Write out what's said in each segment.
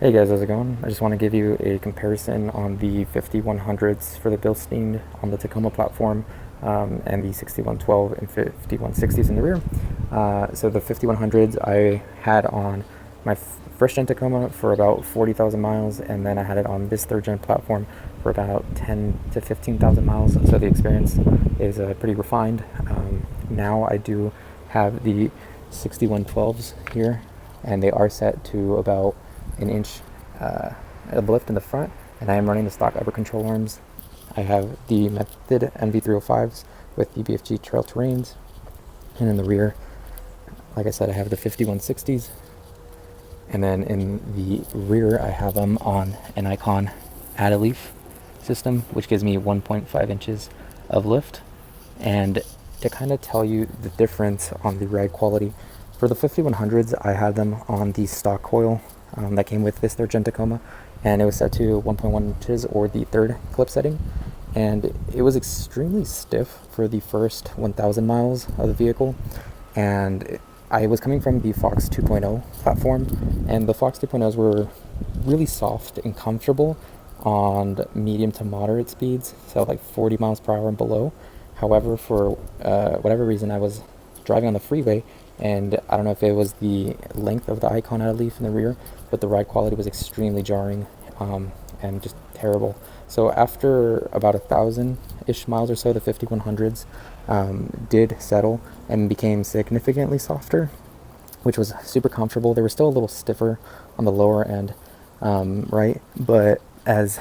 Hey guys, how's it going? I just want to give you a comparison on the 5100s for the Bilstein on the Tacoma platform, and the 6112 and 5160s in the rear. So the 5100s I had on my first gen Tacoma for about 40,000 miles, and then I had it on this third gen platform for about 10 to 15,000 miles. So the experience is pretty refined. Now I do have the 6112s here, and they are set to about an inch of lift in the front, and I am running the stock upper control arms. I have the Method NV305s with the BFG trail terrains, and in the rear, like I said, I have the 5160s, and then in the rear I have them on an Icon add-a-leaf system, which gives me 1.5 inches of lift. And to kind of tell you the difference on the ride quality, for the 5100s I had them on the stock coil that came with this third gen Tacoma, and it was set to 1.1 inches or the third clip setting, and it was extremely stiff for the first 1,000 miles of the vehicle. And I was coming from the Fox 2.0 platform, and the Fox 2.0s were really soft and comfortable on medium to moderate speeds, so like 40 miles per hour and below. However, for whatever reason, I was driving on the freeway, and I don't know if it was the length of the Icon add-a-leaf in the rear, but the ride quality was extremely jarring, and just terrible. So after about 1,000-ish miles or so, the 5100s did settle and became significantly softer, which was super comfortable. They were still a little stiffer on the lower end, right? But as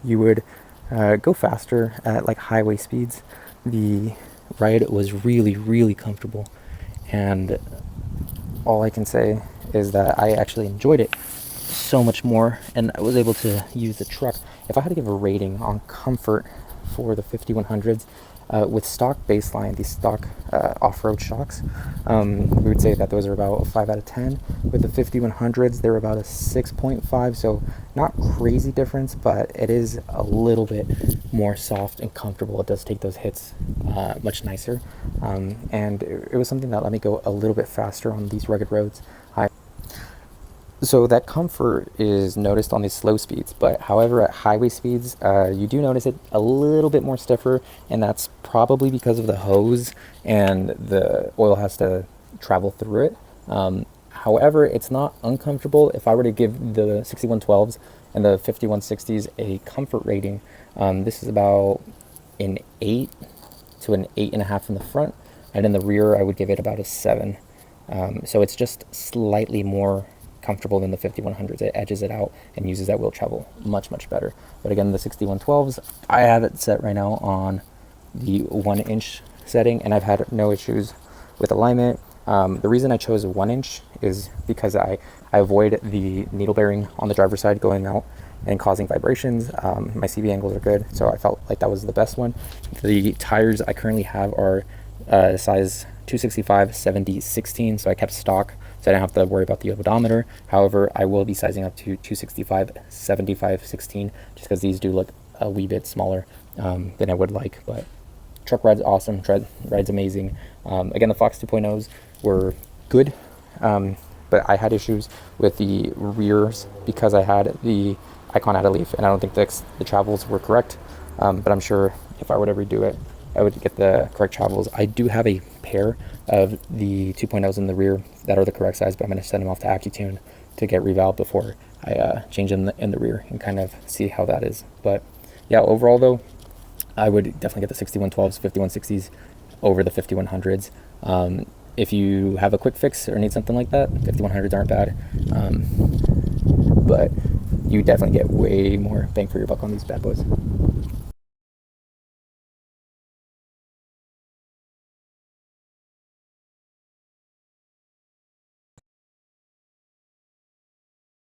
you would go faster at like highway speeds, the ride was really, really comfortable. And all I can say is that I actually enjoyed it so much more, and I was able to use the truck. If I had to give a rating on comfort for the 5100s, with stock baseline, these stock off-road shocks, we would say that those are about a 5 out of 10. With the 5100s, they're about a 6.5, so not crazy difference, but it is a little bit more soft and comfortable. It does take those hits much nicer, and it was something that let me go a little bit faster on these rugged roads. So that comfort is noticed on these slow speeds, but however at highway speeds, you do notice it a little bit more stiffer, and that's probably because of the hose and the oil has to travel through it. However, it's not uncomfortable. If I were to give the 6112s and the 5160s a comfort rating, this is about an 8 to an 8.5 in the front, and in the rear I would give it about a 7. So it's just slightly more comfortable than the 5100s. It edges it out and uses that wheel travel much better. But again, the 6112s, I have it set right now on the 1 inch setting, and I've had no issues with alignment. The reason I chose 1 inch is because I avoid the needle bearing on the driver's side going out and causing vibrations. My CV angles are good, so I felt like that was the best one. The tires I currently have are size 265 70 16, so I kept stock, so I didn't have to worry about the odometer. However, I will be sizing up to 265 75 16, just because these do look a wee bit smaller than I would like. But truck ride's awesome, ride's amazing. Again, the Fox 2.0s were good, but I had issues with the rears because I had the Icon add-a-leaf, and I don't think the travels were correct, but I'm sure if I were to redo it, I would get the correct travels. I do have a pair of the 2.0s in the rear that are the correct size, but I'm going to send them off to AccuTune to get revalved before I change them in the rear and kind of see how that is. But yeah, overall though, I would definitely get the 6112s, 5160s over the 5100s. If you have a quick fix or need something like that, 5100s aren't bad, but you definitely get way more bang for your buck on these bad boys.